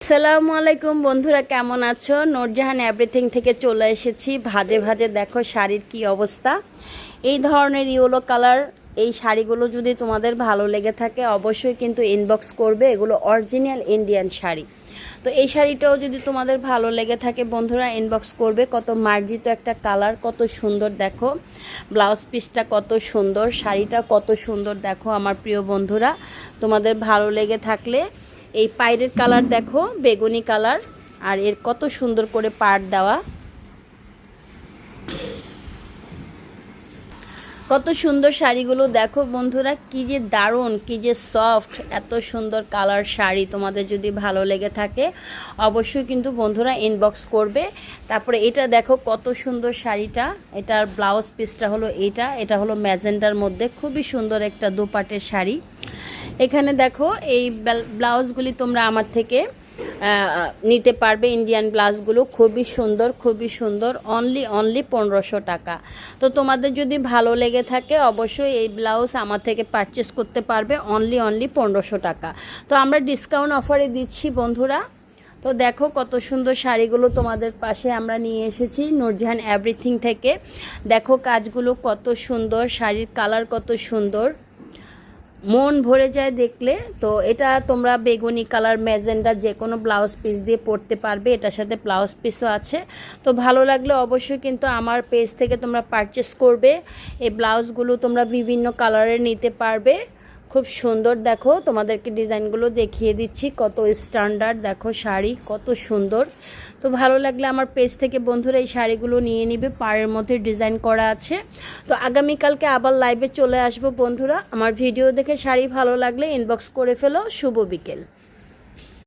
আসসালামু আলাইকুম বন্ধুরা, কেমন আছো? নূরজাহান এভরিথিং থেকে চলে এসেছি। ভাজে ভাজে দেখো শাড়ির কি অবস্থা। এই ধরনের ইয়েলো কালার এই শাড়িগুলো যদি তোমাদের ভালো লেগে থাকে অবশ্যই কিন্তু ইনবক্স করবে। এগুলো অরিজিনাল ইন্ডিয়ান শাড়ি। তো এই শাড়িটাও যদি তোমাদের ভালো লেগে থাকে বন্ধুরা ইনবক্স করবে। কত মার্জিত একটা কালার, কত সুন্দর দেখো। ব্লাউজ পিসটা কত সুন্দর, শাড়িটা কত সুন্দর দেখো আমার প্রিয় বন্ধুরা। তোমাদের ভালো লেগে থাকলে এই পাইরের কালার দেখো, বেগুনি কালার, আর এর কত সুন্দর করে পাড় দেওয়া, কত সুন্দর শাড়িগুলো দেখো বন্ধুরা। কি যে দারুণ, কি যে সফট, এত সুন্দর কালার শাড়ি। তোমাদের যদি ভালো লেগে থাকে অবশ্যই কিন্তু বন্ধুরা ইনবক্স করবে। তারপরে এটা দেখো কত সুন্দর শাড়িটা। এটার ব্লাউজ পিসটা হলো এটা হলো ম্যাজেন্ডার মধ্যে, খুবই সুন্দর একটা দুপাটের শাড়ি। এখানে দেখো এই ব্লাউজগুলি তোমরা আমার থেকে নিতে পারবে। ইন্ডিয়ান ব্লাউজগুলো খুবই সুন্দর, খুবই সুন্দর। অনলি 1500 টাকা। তো তোমাদের যদি ভালো লেগে থাকে অবশ্যই এই ব্লাউজ আমার থেকে পারচেস করতে পারবে। অনলি 1500 টাকা। তো আমরা ডিসকাউন্ট অফারে দিচ্ছি বন্ধুরা। তো দেখো কত সুন্দর শাড়িগুলো তোমাদের পাশে আমরা নিয়ে এসেছি নূরজাহান এভরিথিং থেকে। দেখো কাজগুলো কত সুন্দর, শাড়ির কালার কত সুন্দর, মন ভরে যায় দেখলে। তো এটা তোমরা বেগুনি কালার, ম্যাজেন্ডা যে কোনো ব্লাউজ পিস দিয়ে পরতে পারবে। এটার সাথে ব্লাউজ পিসও আছে। তো ভালো লাগলে অবশ্যই কিন্তু আমার পেজ থেকে তোমরা পারচেস করবে। এই ব্লাউজগুলো তোমরা বিভিন্ন কালারের নিতে পারবে। খুব সুন্দর দেখো, তোমাদেরকে ডিজাইনগুলো দেখিয়ে দিচ্ছি। কত স্ট্যান্ডার্ড দেখো শাড়ি, কত সুন্দর। তো ভালো লাগলে আমার পেজ থেকে বন্ধুরা এই শাড়িগুলো নিয়ে নিবে। পাড়ের মধ্যে ডিজাইন করা আছে। তো আগামীকালকে আবার লাইভে চলে আসবো বন্ধুরা। আমার ভিডিও দেখে শাড়ি ভালো লাগলে ইনবক্স করে ফেলো। শুভ বিকেল।